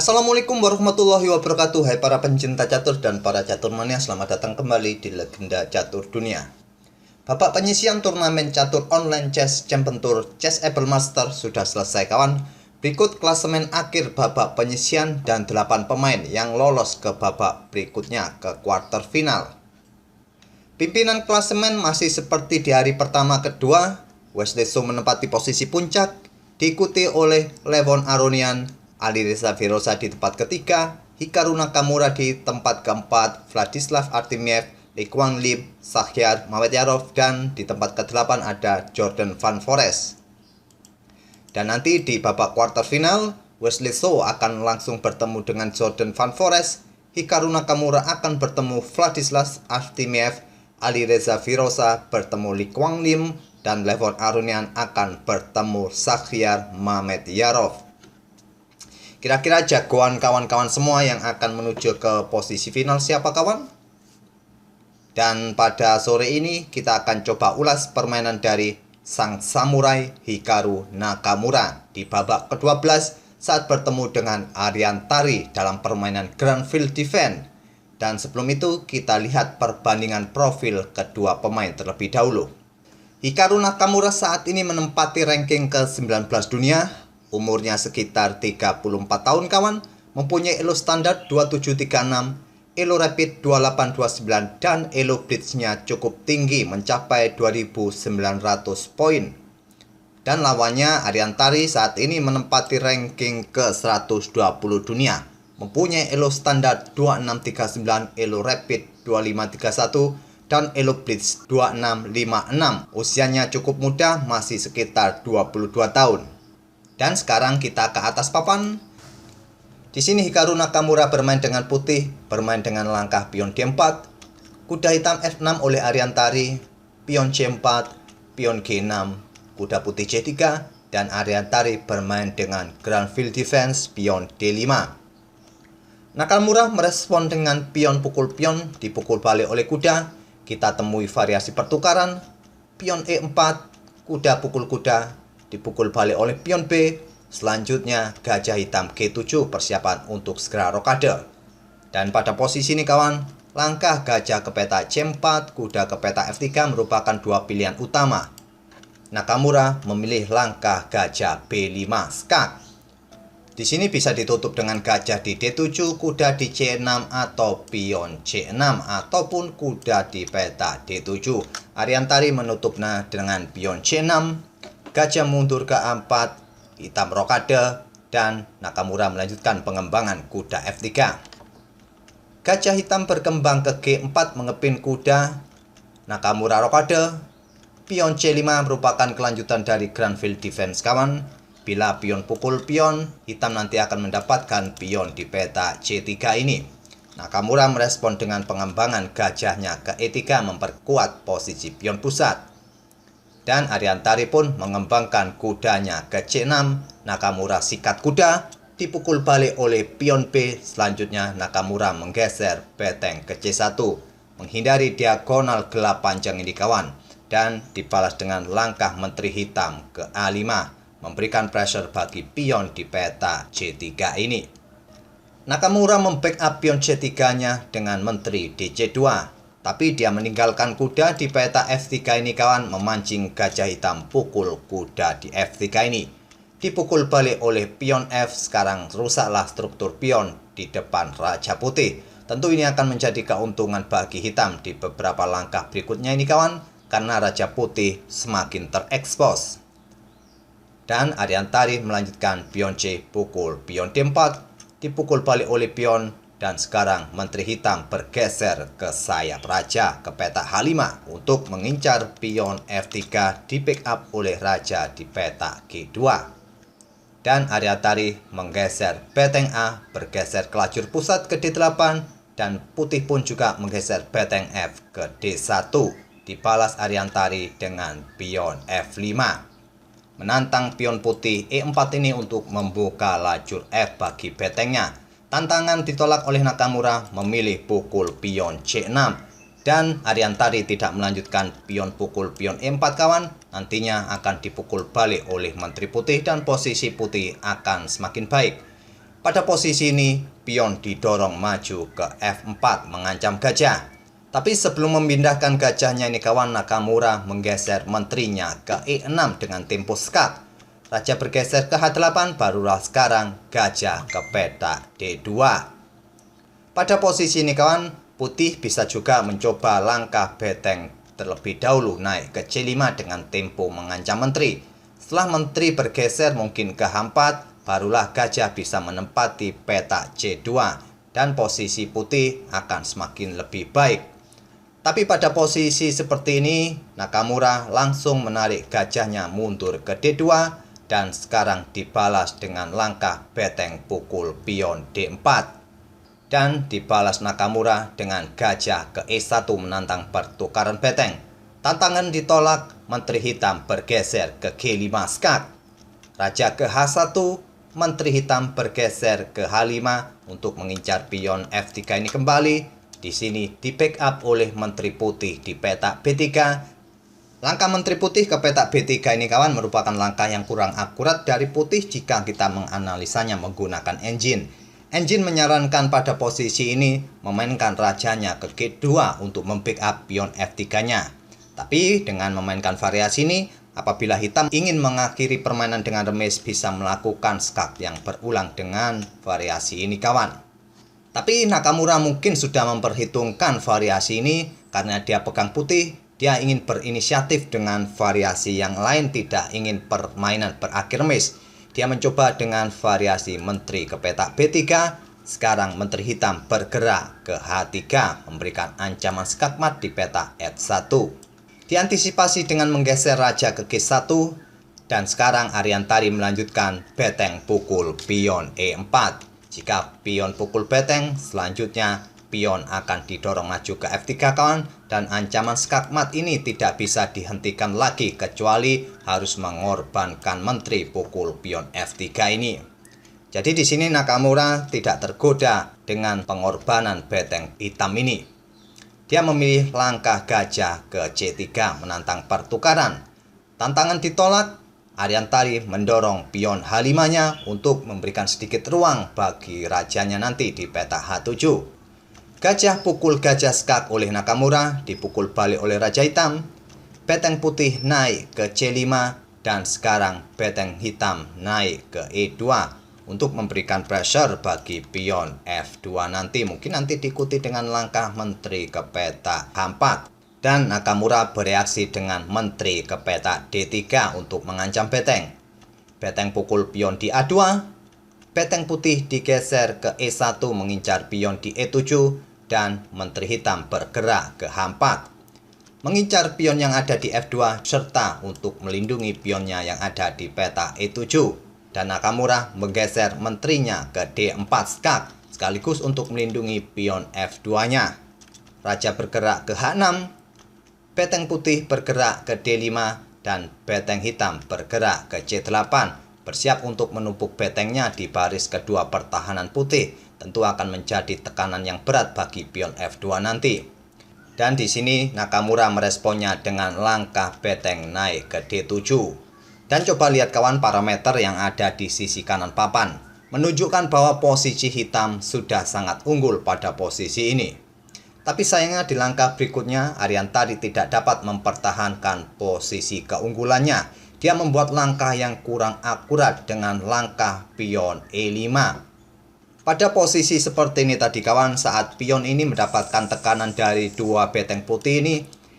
Assalamualaikum warahmatullahi wabarakatuh. Hai para pencinta catur dan para caturmania, selamat datang kembali di Legenda Catur Dunia. Babak penyisian turnamen catur online Chess Champion Tour Chessable Master sudah selesai kawan. Berikut klasemen akhir babak penyisian dan 8 pemain yang lolos ke babak berikutnya ke quarter final. Pimpinan klasemen masih seperti di hari pertama kedua. Wesley So menempati posisi puncak, diikuti oleh Levon Aronian, Alireza Firoza di tempat ketiga, Hikaru Nakamura di tempat keempat, Vladislav Artemiev, Li Guanglim, Shahryar Mamedyarov, dan di tempat ke-8 ada Jordan Van Forest. Dan nanti di babak quarter final, Wesley So akan langsung bertemu dengan Jordan Van Forest, Hikaru Nakamura akan bertemu Vladislav Artemiev, Alireza Firoza bertemu Li Guanglim, dan Levon Aronian akan bertemu Shahryar Mamedyarov. Kira-kira jagoan kawan-kawan semua yang akan menuju ke posisi final siapa kawan? Dan pada sore ini kita akan coba ulas permainan dari sang samurai Hikaru Nakamura di babak ke-12 saat bertemu dengan Arian Tari dalam permainan Grand Field Defense. Dan sebelum itu kita lihat perbandingan profil kedua pemain terlebih dahulu. Hikaru Nakamura saat ini menempati ranking ke-19 dunia. Umurnya sekitar 34 tahun kawan, mempunyai elo standar 2736, elo rapid 2829, dan elo blitz-nya cukup tinggi mencapai 2900 poin. Dan lawannya Arian Tari saat ini menempati ranking ke-120 dunia, mempunyai elo standar 2639, elo rapid 2531, dan elo blitz 2656. Usianya cukup muda, masih sekitar 22 tahun. Dan sekarang kita ke atas papan. Di sini Hikaru Nakamura bermain dengan putih, bermain dengan langkah pion D4, kuda hitam F6 oleh Arian Tari, pion C4, pion G6, kuda putih C3, dan Arian Tari bermain dengan Grand Field Defense pion D5. Nakamura merespon dengan pion pukul pion, dipukul balik oleh kuda. Kita temui variasi pertukaran, pion E4, kuda pukul kuda, dipukul balik oleh pion B. Selanjutnya gajah hitam G7 persiapan untuk segera rokade. Dan pada posisi ini kawan, langkah gajah ke peta C4, kuda ke peta F3 merupakan dua pilihan utama. Nakamura memilih langkah gajah B5 skak. Di sini bisa ditutup dengan gajah di D7, kuda di C6 atau pion C6 ataupun kuda di peta D7. Arian Tari menutupnya dengan pion C6, gajah mundur ke A4, hitam rokade, dan Nakamura melanjutkan pengembangan kuda F3. Gajah hitam berkembang ke G4 mengepin kuda, Nakamura rokade. Pion C5 merupakan kelanjutan dari Grand Field Defense kawan. Bila pion pukul pion, hitam nanti akan mendapatkan pion di peta C3 ini. Nakamura merespon dengan pengembangan gajahnya ke E3 memperkuat posisi pion pusat. Dan Arian Tari pun mengembangkan kudanya ke C6. Nakamura sikat kuda, dipukul balik oleh pion B. Selanjutnya Nakamura menggeser beteng ke C1, menghindari diagonal gelap panjang ini kawan. Dan dibalas dengan langkah menteri hitam ke A5, memberikan pressure bagi pion di peta C3 ini. Nakamura membackup pion C3-nya dengan menteri di C2. Tapi dia meninggalkan kuda di peta F3 ini kawan, memancing gajah hitam pukul kuda di F3 ini. Dipukul balik oleh pion F, sekarang rusaklah struktur pion di depan Raja Putih. Tentu ini akan menjadi keuntungan bagi hitam di beberapa langkah berikutnya ini kawan, karena Raja Putih semakin terekspos. Dan Arian Tari melanjutkan pion C pukul pion D4, dipukul balik oleh pion. Dan sekarang menteri hitam bergeser ke sayap raja ke peta H5 untuk mengincar pion F3 di backup oleh raja di peta G2. Dan Arian Tari menggeser beteng A, bergeser ke lajur pusat ke D8, dan putih pun juga menggeser beteng F ke D1. Dibalas Arian Tari dengan pion F5. Menantang pion putih E4 ini untuk membuka lajur F bagi betengnya. Tantangan ditolak oleh Nakamura, memilih pukul pion C6. Dan Arian Tari tidak melanjutkan pion pukul pion E4 kawan. Nantinya akan dipukul balik oleh menteri putih dan posisi putih akan semakin baik. Pada posisi ini, pion didorong maju ke F4 mengancam gajah. Tapi sebelum memindahkan gajahnya ini kawan, Nakamura menggeser menterinya ke E6 dengan tempo skak. Raja bergeser ke H8, barulah sekarang gajah ke petak D2. Pada posisi ini kawan, putih bisa juga mencoba langkah beteng terlebih dahulu naik ke C5 dengan tempo mengancam menteri. Setelah menteri bergeser mungkin ke H4, barulah gajah bisa menempati petak C2 dan posisi putih akan semakin lebih baik. Tapi pada posisi seperti ini, Nakamura langsung menarik gajahnya mundur ke D2 dan sekarang dibalas dengan langkah beteng pukul pion D4. Dan dibalas Nakamura dengan gajah ke E1 menantang pertukaran beteng. Tantangan ditolak, menteri hitam bergeser ke G5 skak. Raja ke H1, menteri hitam bergeser ke H5 untuk mengincar pion F3 ini kembali. Di sini di backup oleh menteri putih di petak B3. Langkah menteri putih ke petak B3 ini kawan merupakan langkah yang kurang akurat dari putih jika kita menganalisanya menggunakan engine. Engine menyarankan pada posisi ini memainkan rajanya ke G2 untuk membackup pion F3-nya. Tapi dengan memainkan variasi ini, apabila hitam ingin mengakhiri permainan dengan remis bisa melakukan skak yang berulang dengan variasi ini kawan. Tapi Nakamura mungkin sudah memperhitungkan variasi ini karena dia pegang putih. Dia ingin berinisiatif dengan variasi yang lain, tidak ingin permainan berakhir remis. Dia mencoba dengan variasi menteri ke petak B3. Sekarang menteri hitam bergerak ke H3, memberikan ancaman skakmat di petak F1. Diantisipasi dengan menggeser raja ke G1. Dan sekarang Ariantari melanjutkan beteng pukul pion E4. Jika pion pukul beteng, selanjutnya pion akan didorong maju ke F3 kawan, dan ancaman skakmat ini tidak bisa dihentikan lagi kecuali harus mengorbankan menteri pukul pion F3 ini. Jadi di sini Nakamura tidak tergoda dengan pengorbanan beteng hitam ini. Dia memilih langkah gajah ke C3 menantang pertukaran. Tantangan ditolak, Ariantari mendorong pion H5-nya untuk memberikan sedikit ruang bagi rajanya nanti di petak H7. Gajah pukul gajah skak oleh Nakamura, dipukul balik oleh raja hitam. Beteng putih naik ke C5 dan sekarang beteng hitam naik ke E2 untuk memberikan pressure bagi pion F2 nanti. Mungkin nanti diikuti dengan langkah menteri ke petak H4. Dan Nakamura bereaksi dengan menteri ke petak D3 untuk mengancam beteng. Beteng pukul pion di A2. Beteng putih digeser ke E1 mengincar pion di E7 dan menteri hitam bergerak ke H4. Mengincar pion yang ada di F2 serta untuk melindungi pionnya yang ada di petak E7. Dan Nakamura menggeser menterinya ke D4 skak sekaligus untuk melindungi pion F2-nya. Raja bergerak ke H6. Beteng putih bergerak ke D5 dan beteng hitam bergerak ke C8. Bersiap untuk menumpuk betengnya di baris kedua pertahanan putih. Tentu akan menjadi tekanan yang berat bagi pion F2 nanti. Dan di sini Nakamura meresponnya dengan langkah beteng naik ke D7. Dan coba lihat kawan parameter yang ada di sisi kanan papan. Menunjukkan bahwa posisi hitam sudah sangat unggul pada posisi ini. Tapi sayangnya di langkah berikutnya Ariantari tidak dapat mempertahankan posisi keunggulannya. Dia membuat langkah yang kurang akurat dengan langkah pion E5. Pada posisi seperti ini tadi kawan, saat pion ini mendapatkan tekanan dari dua beteng putih ini,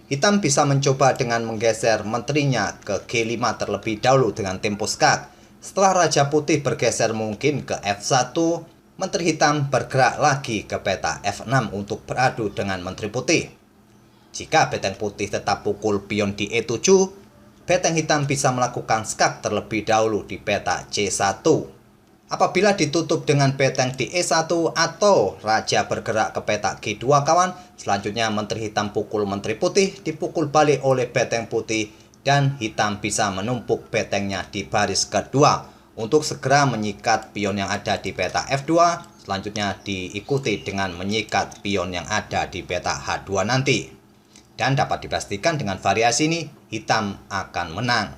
hitam bisa mencoba dengan menggeser menterinya ke G5 terlebih dahulu dengan tempo skak. Setelah raja putih bergeser mungkin ke F1, menteri hitam bergerak lagi ke petak F6 untuk beradu dengan menteri putih. Jika beteng putih tetap pukul pion di E7, beteng hitam bisa melakukan skak terlebih dahulu di petak C1. Apabila ditutup dengan beteng di E1 atau raja bergerak ke petak G2 kawan, selanjutnya menteri hitam pukul menteri putih, dipukul balik oleh beteng putih, dan hitam bisa menumpuk betengnya di baris kedua untuk segera menyikat pion yang ada di petak F2. Selanjutnya diikuti dengan menyikat pion yang ada di petak H2 nanti. Dan dapat dipastikan dengan variasi ini, hitam akan menang.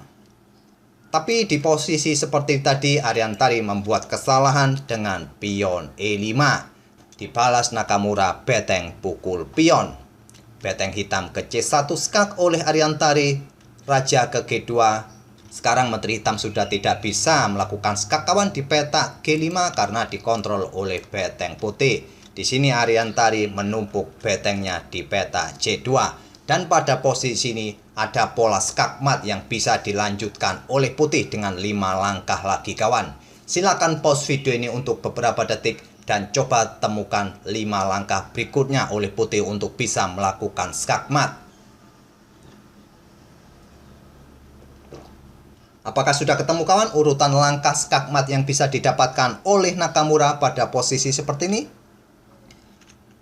Tapi di posisi seperti tadi, Ariantari membuat kesalahan dengan pion E5. Dibalas Nakamura beteng pukul pion. Beteng hitam ke C1 skak oleh Ariantari. Raja ke G2. Sekarang Menteri Hitam sudah tidak bisa melakukan skak kawan di peta G5 karena dikontrol oleh beteng putih. Di sini Ariantari menumpuk betengnya di peta C2. Dan pada posisi ini ada pola skak mat yang bisa dilanjutkan oleh putih dengan 5 langkah lagi kawan. Silakan pause video ini untuk beberapa detik dan coba temukan 5 langkah berikutnya oleh putih untuk bisa melakukan skak mat. Apakah sudah ketemu kawan urutan langkah skak mat yang bisa didapatkan oleh Nakamura pada posisi seperti ini?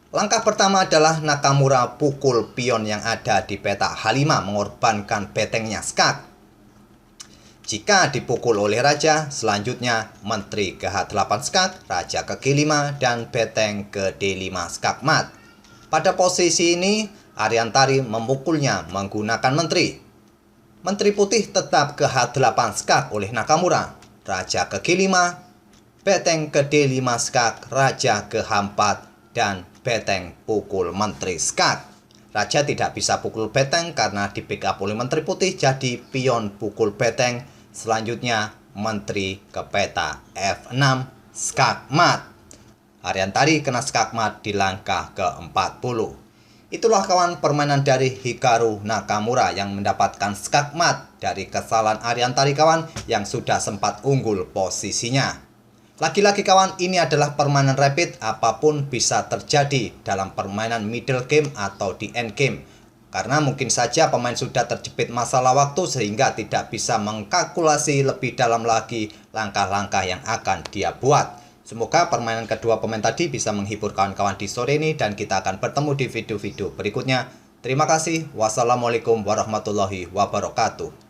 Langkah pertama adalah Nakamura pukul pion yang ada di peta H5 mengorbankan betengnya skak. Jika dipukul oleh raja, selanjutnya menteri ke H8 skak, raja ke G5, dan beteng ke D5 skak mat. Pada posisi ini, Ariantari memukulnya menggunakan menteri. Menteri putih tetap ke H8 skak oleh Nakamura, raja ke G5, beteng ke D5 skak, raja ke H4, dan beteng pukul menteri skak. Raja tidak bisa pukul beteng karena di backup oleh menteri putih, jadi pion pukul beteng. Selanjutnya menteri ke peta F6 skak mat. Ariantari kena skak mat di langkah ke-40. Itulah kawan permainan dari Hikaru Nakamura yang mendapatkan skak mat dari kesalahan Ariantari kawan yang sudah sempat unggul posisinya. Lagi-lagi kawan, ini adalah permainan rapid, apapun bisa terjadi dalam permainan middle game atau di end game. Karena mungkin saja pemain sudah terjepit masalah waktu sehingga tidak bisa mengkalkulasi lebih dalam lagi langkah-langkah yang akan dia buat. Semoga permainan kedua pemain tadi bisa menghibur kawan-kawan di sore ini dan kita akan bertemu di video-video berikutnya. Terima kasih. Wassalamualaikum warahmatullahi wabarakatuh.